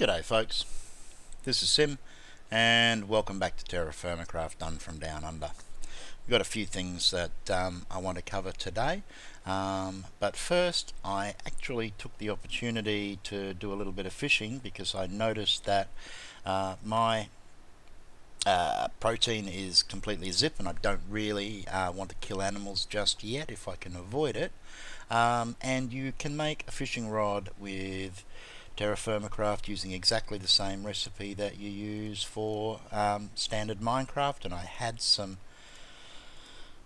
G'day folks, this is Sim and welcome back to TerraFirmaCraft done from down under. We've got a few things that I want to cover today, but first I actually took the opportunity to do a little bit of fishing because I noticed that my protein is completely zip and I don't really want to kill animals just yet if I can avoid it. And you can make a fishing rod with TerraFirmaCraft using exactly the same recipe that you use for standard Minecraft, and I had some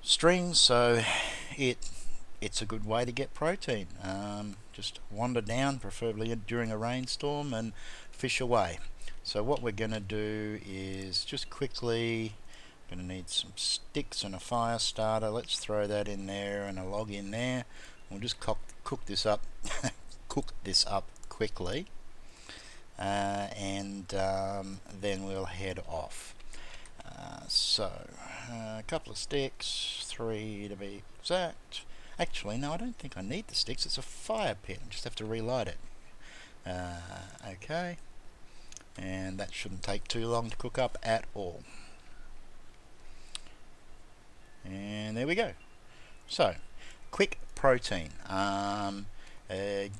strings, so it's a good way to get protein. Just wander down, preferably during a rainstorm, and fish away. So what we're going to do is just quickly going to need some sticks and a fire starter. Let's throw that in there and a log in there. We'll just cook this up cook this up quickly, and then we'll head off. So a couple of sticks, 3 to be exact. Actually no, I don't think I need the sticks, it's a fire pit, I just have to relight it. Okay, and that shouldn't take too long to cook up at all. And there we go. So quick protein.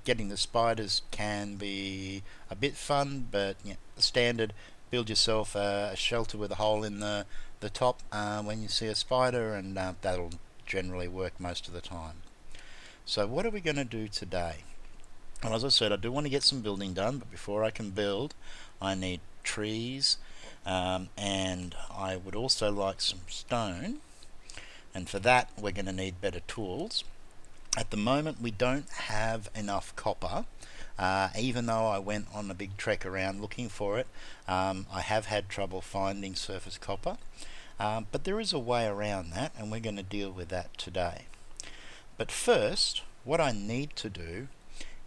Getting the spiders can be a bit fun, but yeah, standard, build yourself a shelter with a hole in the top when you see a spider, and that'll generally work most of the time. So what are we going to do today? Well, as I said, I do want to get some building done, but before I can build I need trees, and I would also like some stone, and for that we're going to need better tools. At the moment we don't have enough copper, even though I went on a big trek around looking for it. I have had trouble finding surface copper, but there is a way around that, and we're going to deal with that today. But first, what I need to do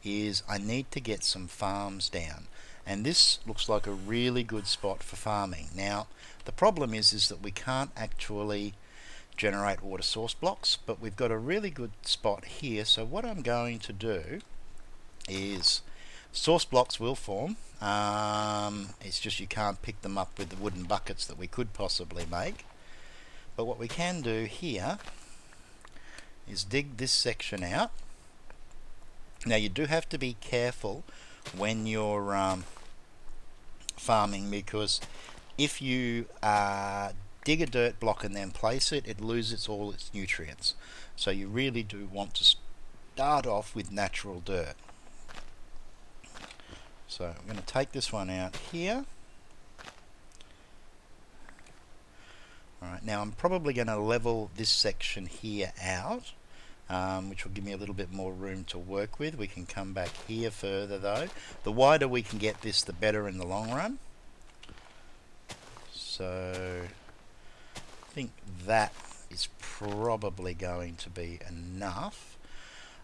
is I need to get some farms down, and this looks like a really good spot for farming. Now the problem is that we can't actually generate water source blocks, but we've got a really good spot here. So what I'm going to do is, source blocks will form, it's just you can't pick them up with the wooden buckets that we could possibly make. But what we can do here is dig this section out. Now you do have to be careful when you're farming, because if you dig a dirt block and then place it, it loses all its nutrients. So you really do want to start off with natural dirt. So I'm going to take this one out here. Alright, now I'm probably going to level this section here out, which will give me a little bit more room to work with. We can come back here further though. The wider we can get this, the better in the long run. So I think that is probably going to be enough.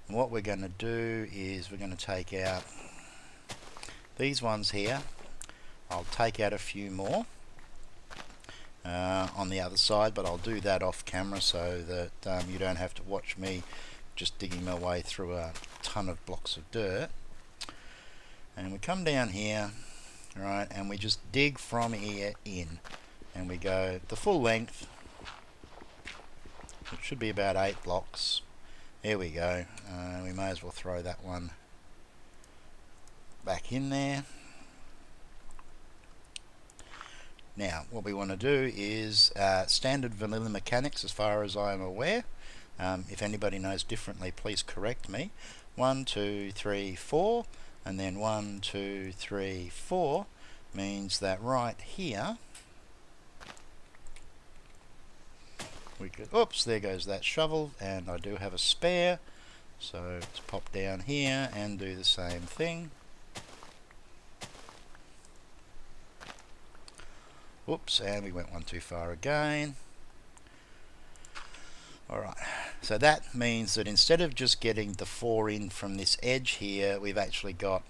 And what we're going to do is we're going to take out these ones here. I'll take out a few more on the other side, but I'll do that off camera so that you don't have to watch me just digging my way through a ton of blocks of dirt. And we come down here, right, and we just dig from here in, and we go the full length. It should be about 8 blocks. There we go. We may as well throw that one back in there. Now what we want to do is standard vanilla mechanics as far as I am aware. If anybody knows differently, please correct me. 1, 2, 3, 4, and then 1, 2, 3, 4 means that right here we could, oops, there goes that shovel, and I do have a spare, so let's pop down here and do the same thing. Oops, and we went one too far again. Alright, so that means that instead of just getting the 4 in from this edge here, we've actually got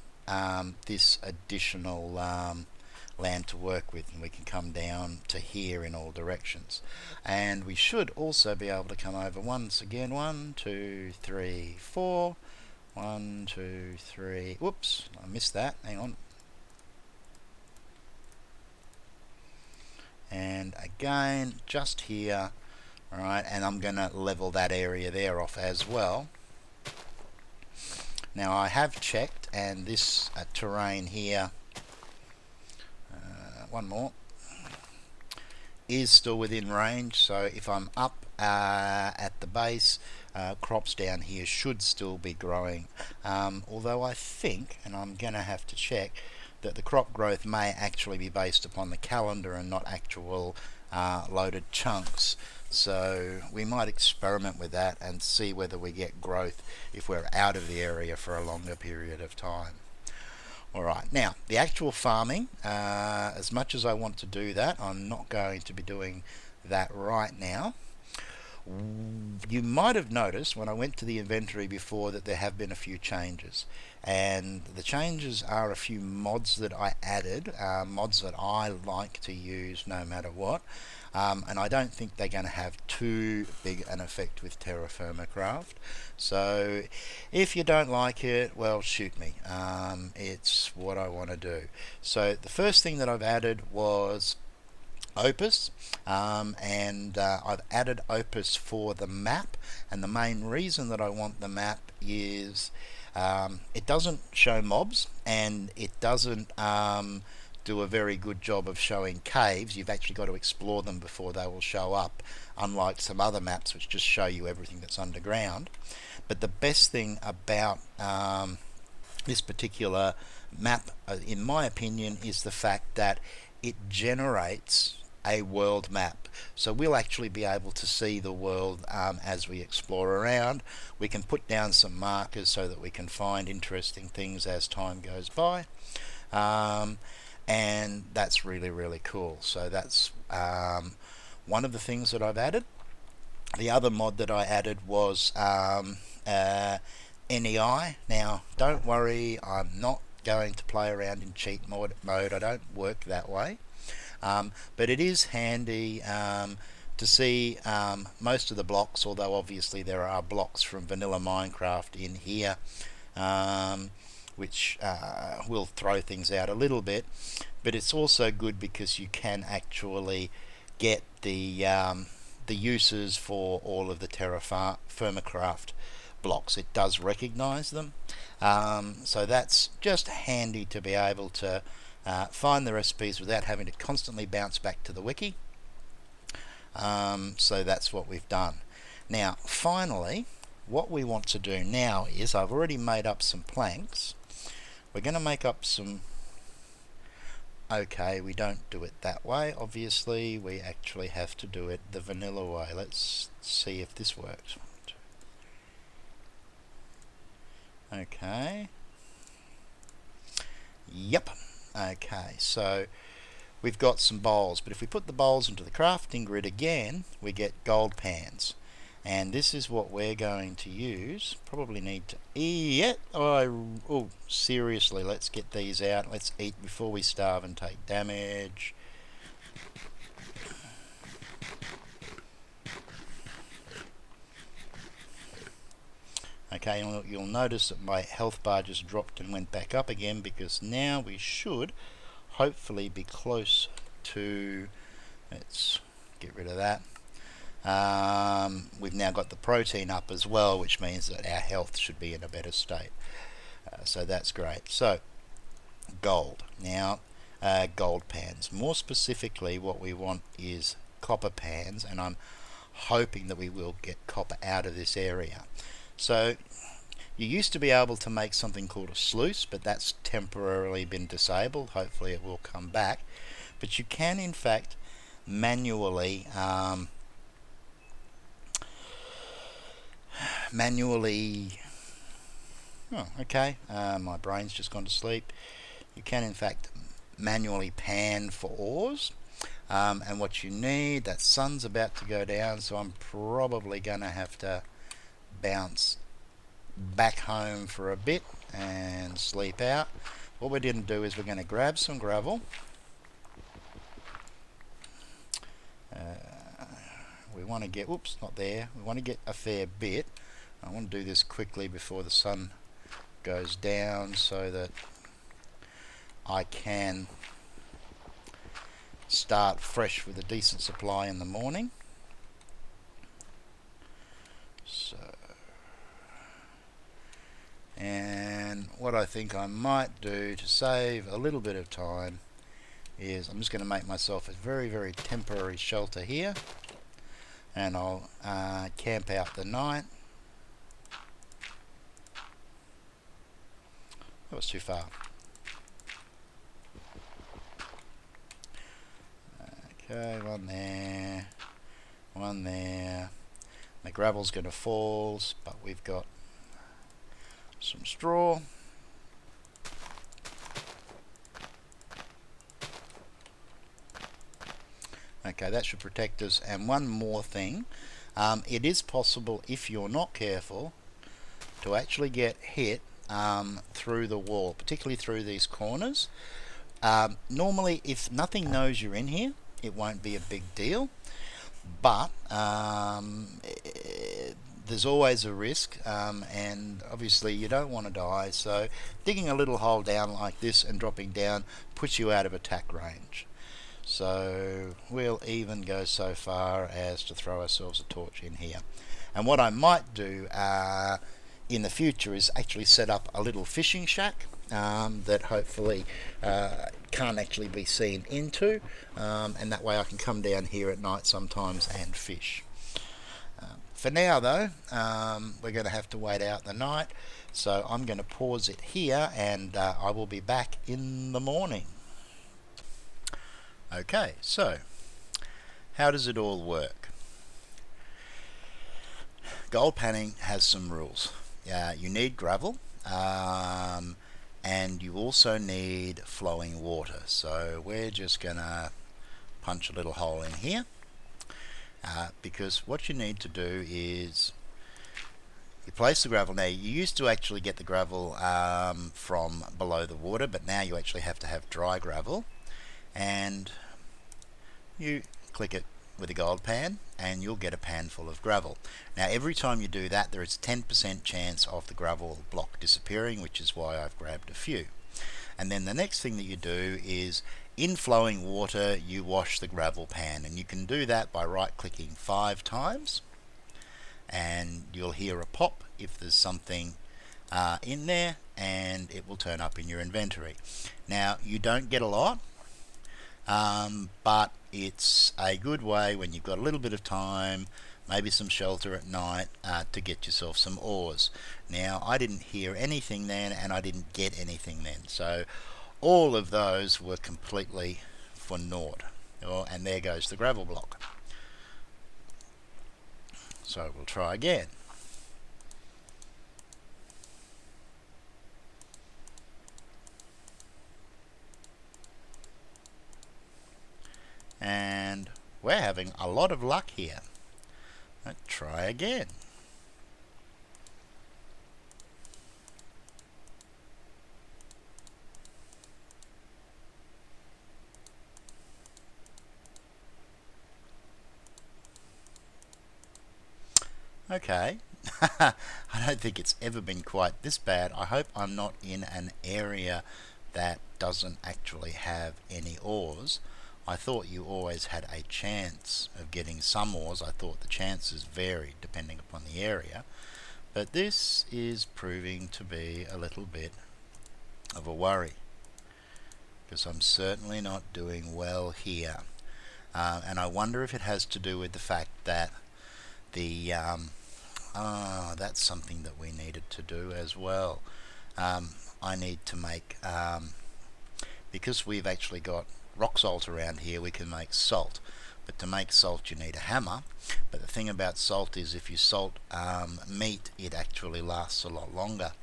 this additional land to work with, and we can come down to here in all directions. And we should also be able to come over once again. 1, 2, 3, 4. 1, 2, 3. Whoops, I missed that. Hang on. and again just here. Alright, and I'm going to level that area there off as well. Now I have checked, and this terrain here, one more, is still within range. So if I'm up at the base, crops down here should still be growing. Although I think, and I'm going to have to check, that the crop growth may actually be based upon the calendar and not actual loaded chunks. So we might experiment with that and see whether we get growth if we're out of the area for a longer period of time. Alright, now the actual farming, as much as I want to do that, I'm not going to be doing that right now. You might have noticed when I went to the inventory before that there have been a few changes, and the changes are a few mods that I added, mods that I like to use no matter what, and I don't think they're going to have too big an effect with TerraFirmaCraft. So if you don't like it, well, shoot me. It's what I want to do. So the first thing that I've added was Opus, and I've added Opus for the map, and the main reason that I want the map is it doesn't show mobs, and it doesn't do a very good job of showing caves. You've actually got to explore them before they will show up, unlike some other maps which just show you everything that's underground. But the best thing about this particular map, in my opinion, is the fact that it generates a world map. So we'll actually be able to see the world as we explore around. We can put down some markers so that we can find interesting things as time goes by, and that's really cool. So that's one of the things that I've added. The other mod that I added was NEI. Now don't worry, I'm not going to play around in cheat mode. I don't work that way. But it is handy to see most of the blocks, although obviously there are blocks from vanilla Minecraft in here, which will throw things out a little bit. But it's also good because you can actually get the uses for all of the TerraFirmaCraft blocks. It does recognize them, so that's just handy to be able to find the recipes without having to constantly bounce back to the wiki. So that's what we've done. Now finally, what we want to do now is, I've already made up some planks. We're going to make up some, okay, we don't do it that way, obviously we actually have to do it the vanilla way. Let's see if this works. Okay, yep. Okay, so we've got some bowls, but if we put the bowls into the crafting grid again, we get gold pans, and this is what we're going to use. Probably need to eat. Oh, seriously, let's get these out. Let's eat before we starve and take damage. Okay, you'll notice that my health bar just dropped and went back up again, because now we should hopefully be close to, let's get rid of that. We've now got the protein up as well, which means that our health should be in a better state. So that's great. So gold. Now gold pans. More specifically, what we want is copper pans, and I'm hoping that we will get copper out of this area. So you used to be able to make something called a sluice, but that's temporarily been disabled. Hopefully it will come back. But you can in fact manually my brain's just gone to sleep. You can in fact manually pan for ores, and what you need, that sun's about to go down, so I'm probably gonna have to bounce back home for a bit and sleep out. What we're going to do is we're going to grab some gravel. We want to get, whoops, not there, we want to get a fair bit. I want to do this quickly before the sun goes down so that I can start fresh with a decent supply in the morning. So, and what I think I might do to save a little bit of time is I'm just going to make myself a very temporary shelter here, and I'll camp out the night. That was too far. Okay, one there, one there. The gravel's going to fall, but we've got some straw. Okay, that should protect us. And one more thing, it is possible, if you're not careful, to actually get hit through the wall, particularly through these corners. Normally, if nothing knows you're in here, it won't be a big deal, but there's always a risk, and obviously you don't want to die, so digging a little hole down like this and dropping down puts you out of attack range. So we'll even go so far as to throw ourselves a torch in here. And what I might do in the future is actually set up a little fishing shack that hopefully can't actually be seen into, and that way I can come down here at night sometimes and fish. For now though, we're going to have to wait out the night, so I'm going to pause it here, and I will be back in the morning. Okay, so how does it all work? Gold panning has some rules. You need gravel, and you also need flowing water. So we're just going to punch a little hole in here, because what you need to do is you place the gravel. Now, you used to actually get the gravel from below the water, but now you actually have to have dry gravel, and you click it with a gold pan and you'll get a pan full of gravel. Now, every time you do that, there is a 10% chance of the gravel block disappearing, which is why I've grabbed a few. And then the next thing that you do is, in flowing water, you wash the gravel pan, and you can do that by right clicking 5 times, and you'll hear a pop if there's something in there, and it will turn up in your inventory. Now, you don't get a lot, but it's a good way when you've got a little bit of time, maybe some shelter at night, to get yourself some ores. Now, I didn't hear anything then, and I didn't get anything then, so all of those were completely for naught. Oh, and there goes the gravel block. So we'll try again. And we're having a lot of luck here. Let's try again. Okay, I don't think it's ever been quite this bad. I hope I'm not in an area that doesn't actually have any ores. I thought you always had a chance of getting some ores. I thought the chances varied depending upon the area, but this is proving to be a little bit of a worry, because I'm certainly not doing well here, and I wonder if it has to do with the fact that the that's something that we needed to do as well. I need to make, because we've actually got rock salt around here, we can make salt, but to make salt you need a hammer. But the thing about salt is, if you salt meat, it actually lasts a lot longer.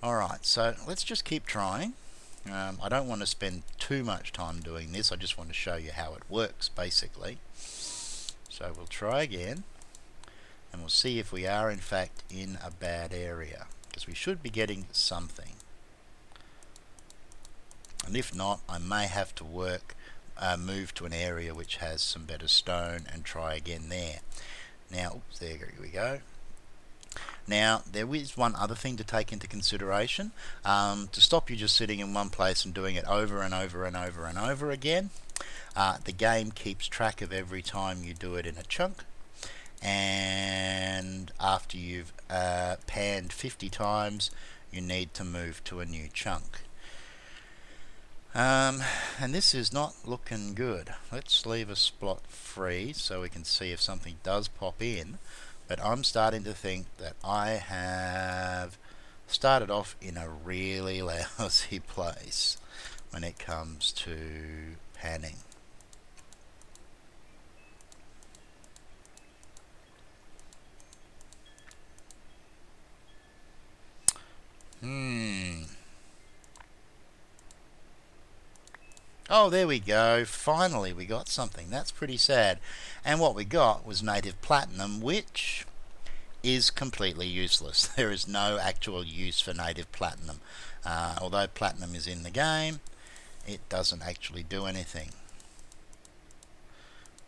Alright, so let's just keep trying. I don't want to spend too much time doing this, I just want to show you how it works basically. So we'll try again, and we'll see if we are in fact in a bad area, because we should be getting something. And if not, I may have to move to an area which has some better stone and try again there. Now, oops, there we go. Now, there is one other thing to take into consideration. To stop you just sitting in one place and doing it over and over and over and over again, the game keeps track of every time you do it in a chunk, and after you've panned 50 times, you need to move to a new chunk. And this is not looking good. Let's leave a spot free so we can see if something does pop in. But I'm starting to think that I have started off in a really lousy place when it comes to panning. Oh, there we go. Finally, we got something. That's pretty sad. And what we got was native platinum, which is completely useless. There is no actual use for native platinum. Although platinum is in the game, it doesn't actually do anything.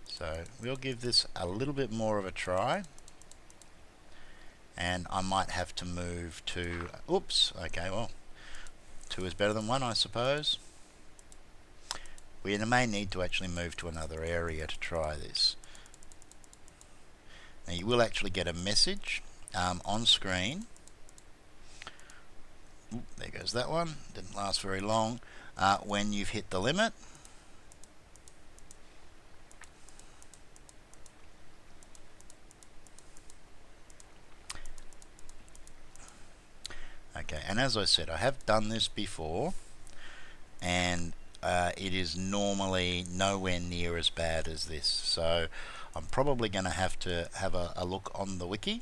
So we'll give this a little bit more of a try. And I might have to move to... Oops, okay, well, 2 is better than 1, I suppose. We may need to actually move to another area to try this. Now you will actually get a message on screen. Oop, there goes that one. Didn't last very long. When you've hit the limit. Okay, and as I said, I have done this before, and it is normally nowhere near as bad as this. So I'm probably going to have a look on the wiki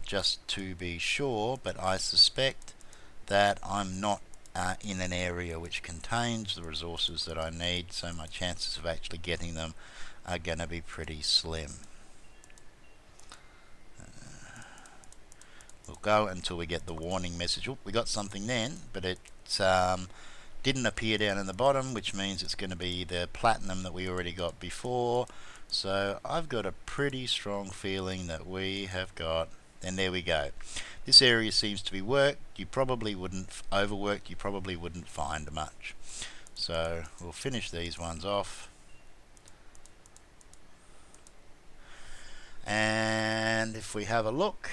just to be sure, but I suspect that I'm not in an area which contains the resources that I need, so my chances of actually getting them are going to be pretty slim. We'll go until we get the warning message. Oh, we got something then, but it didn't appear down in the bottom, which means it's going to be the platinum that we already got before. So I've got a pretty strong feeling that we have got, and there we go. This area seems to be worked. You probably wouldn't overworked. You probably wouldn't find much. So we'll finish these ones off. And if we have a look,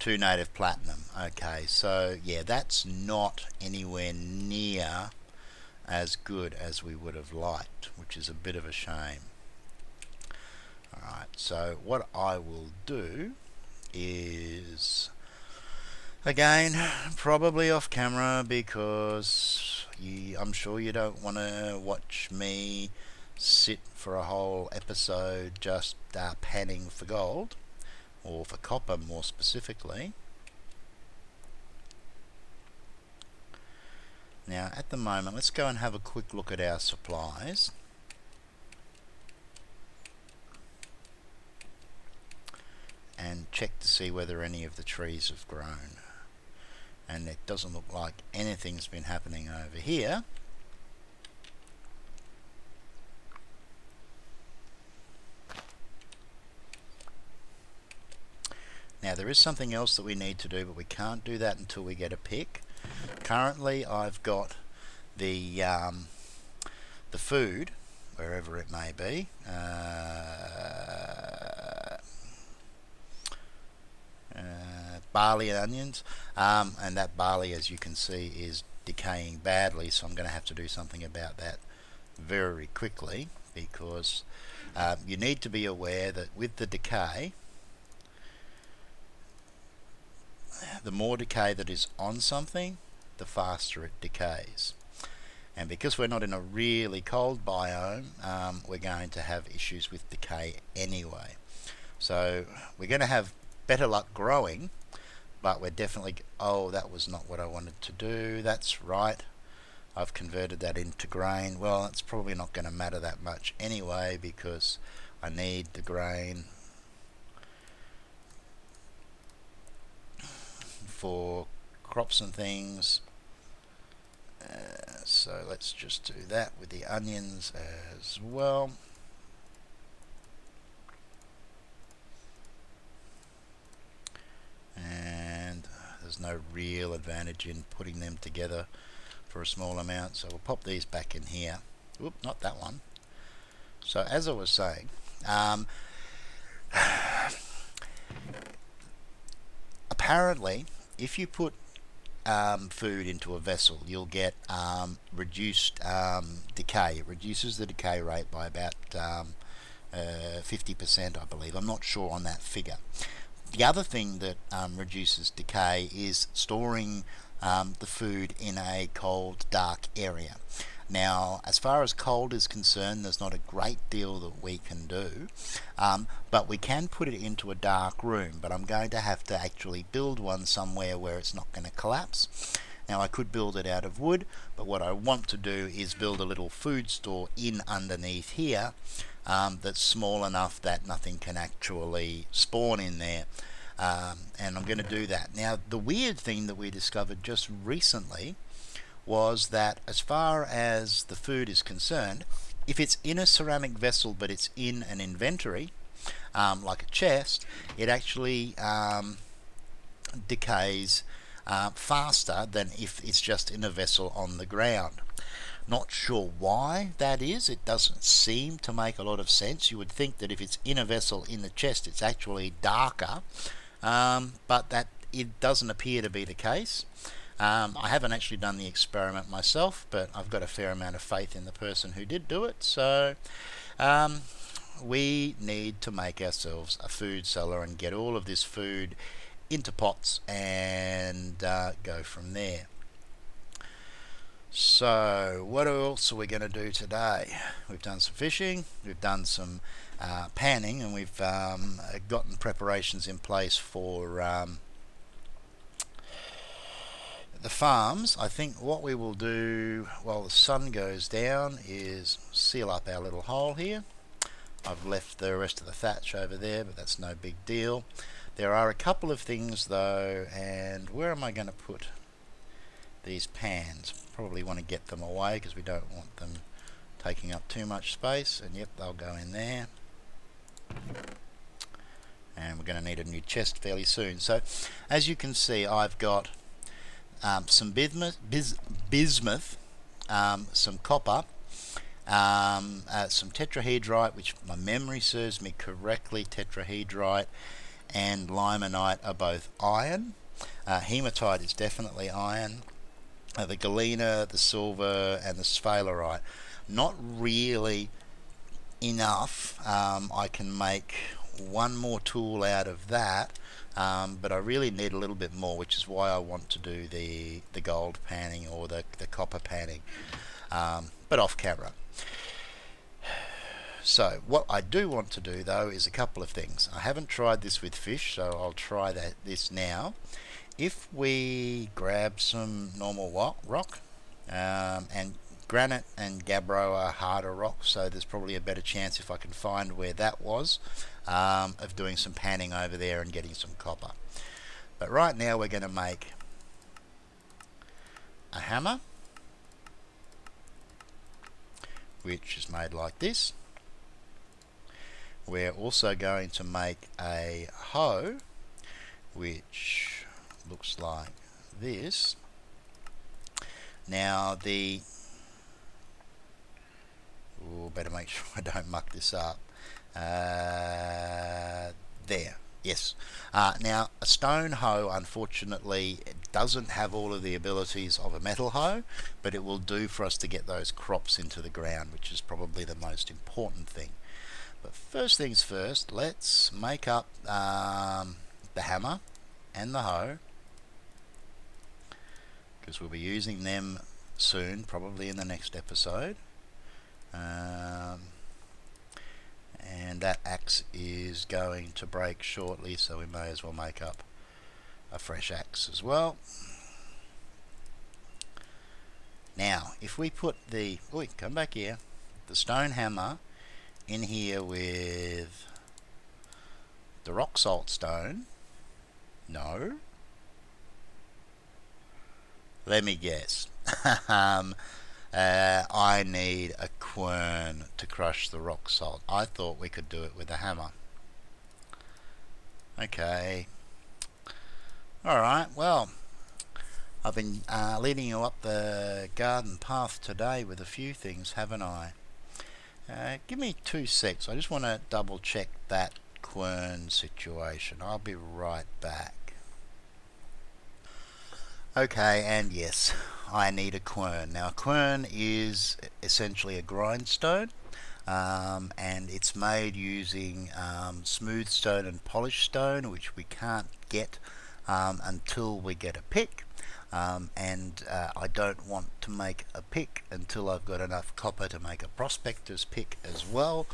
2 native platinum. Okay, so yeah, that's not anywhere near as good as we would have liked, which is a bit of a shame. Alright, so what I will do is, again, probably off camera, because I'm sure you don't want to watch me sit for a whole episode just panning for gold, or for copper more specifically. Now at the moment, let's go and have a quick look at our supplies. And check to see whether any of the trees have grown. And it doesn't look like anything's been happening over here. Now there is something else that we need to do, but we can't do that until we get a pick. Currently I've got the food, wherever it may be, barley and onions, and that barley, as you can see, is decaying badly, so I'm going to have to do something about that very quickly, because you need to be aware that with the decay, the more decay that is on something, the faster it decays. And because we're not in a really cold biome, we're going to have issues with decay anyway. So we're going to have better luck growing, but we're definitely... Oh, that was not what I wanted to do. That's right. I've converted that into grain. Well, it's probably not going to matter that much anyway, because I need the grain for crops and things. So let's just do that with the onions as well. there's no real advantage in putting them together for a small amount. So we'll pop these back in here. Oop, not that one. So as I was saying, apparently if you put food into a vessel, you'll get reduced decay. It reduces the decay rate by about 50%, I believe. I'm not sure on that figure. The other thing that reduces decay is storing the food in a cold, dark area. Now, as far as cold is concerned, there's not a great deal that we can do, but we can put it into a dark room, but I'm going to have to actually build one somewhere where it's not going to collapse. Now, I could build it out of wood, but what I want to do is build a little food store in underneath here that's small enough that nothing can actually spawn in there. And I'm going to do that. Now, the weird thing that we discovered just recently was that as far as the food is concerned, if it's in a ceramic vessel but it's in an inventory, like a chest, it actually decays faster than if it's just in a vessel on the ground. Not sure why that is. It doesn't seem to make a lot of sense. You would think that if it's in a vessel in the chest, it's actually darker, but that it doesn't appear to be the case. I haven't actually done the experiment myself, but I've got a fair amount of faith in the person who did do it. So we need to make ourselves a food cellar and get all of this food into pots and go from there. So what else are we going to do today? We've done some fishing, we've done some panning, and we've gotten preparations in place for the farms. I think what we will do while the sun goes down is seal up our little hole here. I've left the rest of the thatch over there, but that's no big deal. There are a couple of things though, and where am I going to put these pans? Probably want to get them away because we don't want them taking up too much space, and yep, they'll go in there. And we're going to need a new chest fairly soon. So as you can see, I've got some bismuth, some copper, some tetrahedrite, which my memory serves me correctly, tetrahedrite and limonite are both iron. Hematite is definitely iron. The galena, the silver and the sphalerite, not really enough. I can make one more tool out of that, but I really need a little bit more, which is why I want to do the gold panning or the copper panning, but off camera. So what I do want to do though is a couple of things. I haven't tried this with fish, so I'll try this now. If we grab some normal rock, and granite and gabbro are harder rocks, so there's probably a better chance if I can find where that was, of doing some panning over there and getting some copper. But right now we're going to make a hammer, which is made like this. We're also going to make a hoe, which looks like this. Now better make sure I don't muck this up. There, yes. Now a stone hoe, unfortunately, doesn't have all of the abilities of a metal hoe, but it will do for us to get those crops into the ground, which is probably the most important thing. But first things first, let's make up the hammer and the hoe, because we'll be using them soon, probably in the next episode. And that axe is going to break shortly, so we may as well make up a fresh axe as well. Now if we put the come back here, the stone hammer in here with the rock salt stone, no, let me guess. I need a quern to crush the rock salt. I thought we could do it with a hammer. Okay. Alright, well, I've been leading you up the garden path today with a few things, haven't I? Give me 2 secs. I just want to double check that quern situation. I'll be right back. Okay, and yes, I need a quern. Now, a quern is essentially a grindstone, and it's made using smooth stone and polished stone, which we can't get until we get a pick. I don't want to make a pick until I've got enough copper to make a prospector's pick as well,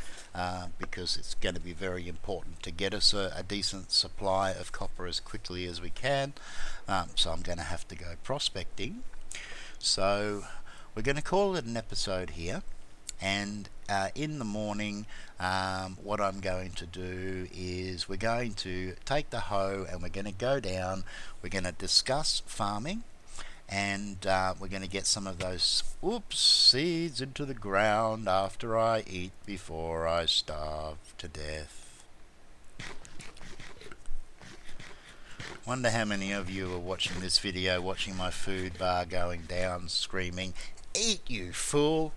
because it's going to be very important to get us a decent supply of copper as quickly as we can. So I'm going to have to go prospecting. So we're going to call it an episode here, and in the morning what I'm going to do is we're going to take the hoe and we're going to go down, we're going to discuss farming, and we're going to get some of those seeds into the ground after I eat before I starve to death. Wonder how many of you are watching this video, watching my food bar going down, screaming, "Eat, you fool!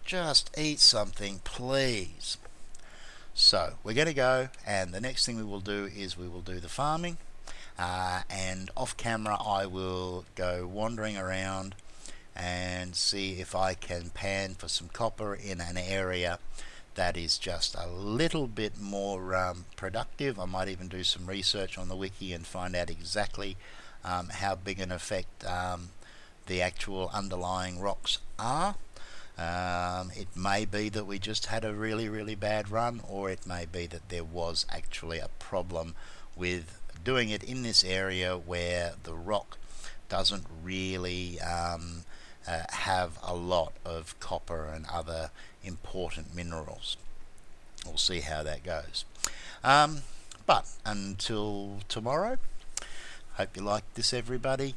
Just eat something, please." So we're going to go, and the next thing we will do is we will do the farming, and off camera I will go wandering around and see if I can pan for some copper in an area that is just a little bit more productive. I might even do some research on the wiki and find out exactly how big an effect the actual underlying rocks are. It may be that we just had a really bad run, or it may be that there was actually a problem with doing it in this area where the rock doesn't really have a lot of copper and other important minerals. We'll see how that goes. But until tomorrow, hope you liked this, everybody.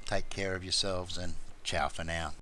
Take care of yourselves, and ciao for now.